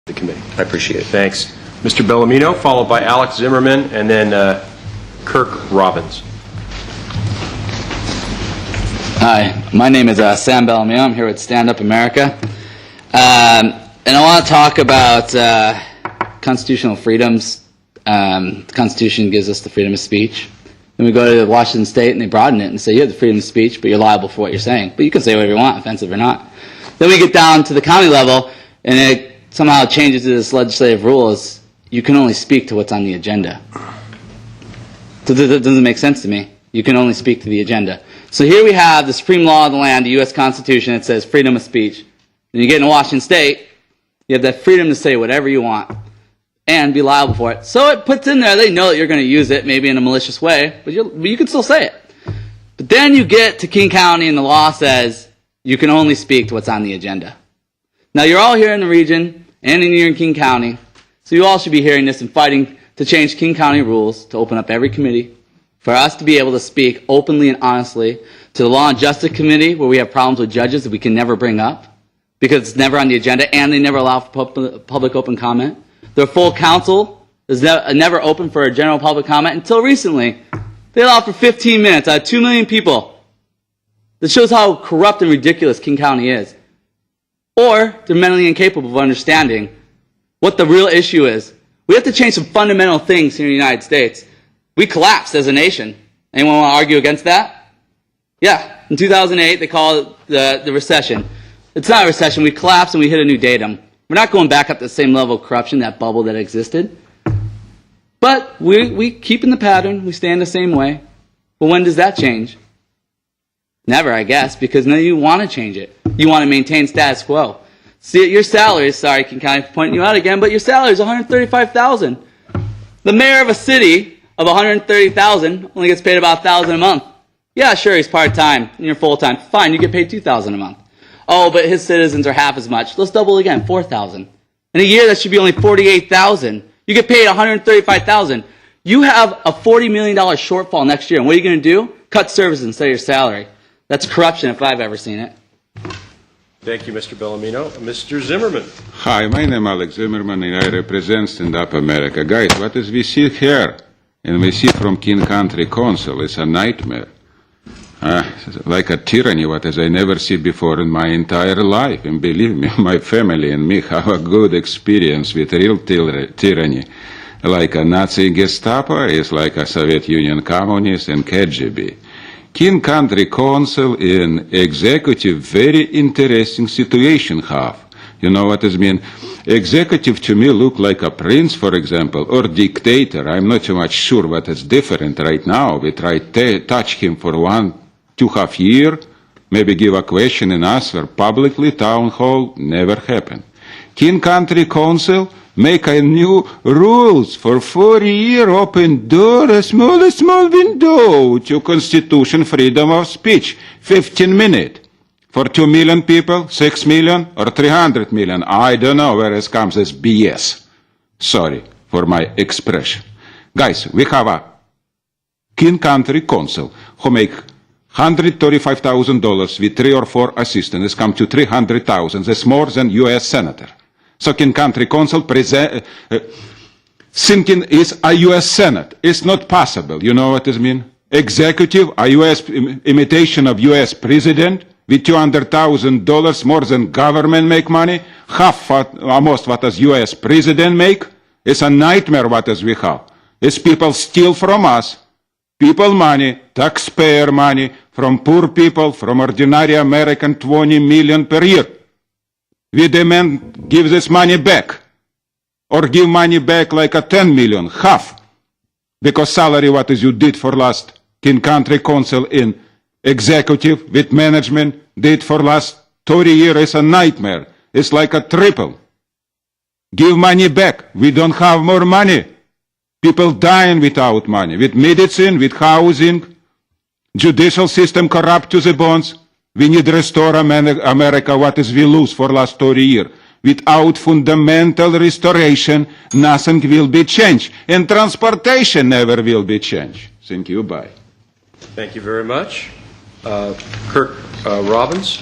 the committee. I appreciate it. Thanks. Mr. Bellamino, followed by Alex Zimmerman, and then Kirk Robbins. Hi, my name is Sam Bellamino. I'm here with StandUP-America. And I want to talk about constitutional freedoms. The Constitution gives us the freedom of speech. Then we go to Washington State and they broaden it and say you have the freedom of speech, but you're liable for what you're saying. But you can say whatever you want, offensive or not. Then we get down to the county level and it somehow changes to this legislative rule is you can only speak to what's on the agenda. So that doesn't make sense to me. You can only speak to the agenda. So here we have the supreme law of the land, the U.S. Constitution. It says freedom of speech. And you get in Washington State, you have that freedom to say whatever you want and be liable for it. So it puts in there, they know that you're going to use it, maybe in a malicious way, but you can still say it. But then you get to King County and the law says you can only speak to what's on the agenda. Now you're all here in the region and you're in King County, so you all should be hearing this and fighting to change King County rules to open up every committee for us to be able to speak openly and honestly to the Law and Justice Committee where we have problems with judges that we can never bring up because it's never on the agenda and they never allow for public open comment. Their full council is never open for a general public comment until recently. They allowed for 15 minutes out of 2 million people. That shows how corrupt and ridiculous King County is. Or they're mentally incapable of understanding what the real issue is. We have to change some fundamental things here in the United States. We collapsed as a nation. Anyone want to argue against that? Yeah. In 2008, they call it the recession. It's not a recession. We collapsed and we hit a new datum. We're not going back up to the same level of corruption, that bubble that existed. But we keep in the pattern. We stay in the same way. But when does that change? Never, I guess, because none of you want to change it. You want to maintain status quo. See, your salary, sorry, King County for pointing you out again, but your salary is $135,000. The mayor of a city of $130,000 only gets paid about $1,000 a month. Yeah, sure, he's part-time and you're full-time. Fine, you get paid $2,000 a month. Oh, but his citizens are half as much. Let's double again, $4,000. In a year, that should be only $48,000. You get paid $135,000. You have a $40 million shortfall next year, and what are you going to do? Cut services instead of your salary. That's corruption if I've ever seen it. Thank you, Mr. Bellamino. Mr. Zimmerman. Hi, my name is Alex Zimmerman and I represent StandUP-America. Guys, what is we see here and we see from King Country Council is a nightmare. Like a tyranny, what as I never see before in my entire life. And believe me, my family and me have a good experience with real tyranny. Like a Nazi Gestapo is like a Soviet Union communist and KGB. King Country Council in executive very interesting situation have. You know what it means? Executive to me look like a prince, for example, or dictator. I'm not too much sure what is different right now. We try to touch him for 1.5 years, maybe give a question and answer publicly, town hall, never happened. King Country Council make a new rules for 4 year open door, a small window to constitution freedom of speech, 15 minutes. For 2 million people, 6 million, or 300 million. I don't know where it comes as BS. Sorry for my expression. Guys, we have a King Country Council who make $135,000 with 3 or 4 assistants. It's come to $300,000. That's more than U.S. Senator. So King Country Council thinking is a U.S. Senate. It's not possible. You know what it means? Executive, a U.S. imitation of U.S. President, with $200,000 more than government make money, half almost what does U.S. President make. It's a nightmare what as we have. It's people steal from us, people money, taxpayer money, from poor people, from ordinary American, 20 million per year. We demand give this money back, or give money back like a 10 million, half, because salary what is you did for last King Country Council in executive with management did for last 30 years is a nightmare. It's like a triple. Give money back. We don't have more money. People dying without money, with medicine, with housing, judicial system corrupt to the bones. We need to restore America what is we lose for last 30 years. Without fundamental restoration, nothing will be changed. And transportation never will be changed. Thank you. Bye. Thank you very much. Kirk Robbins.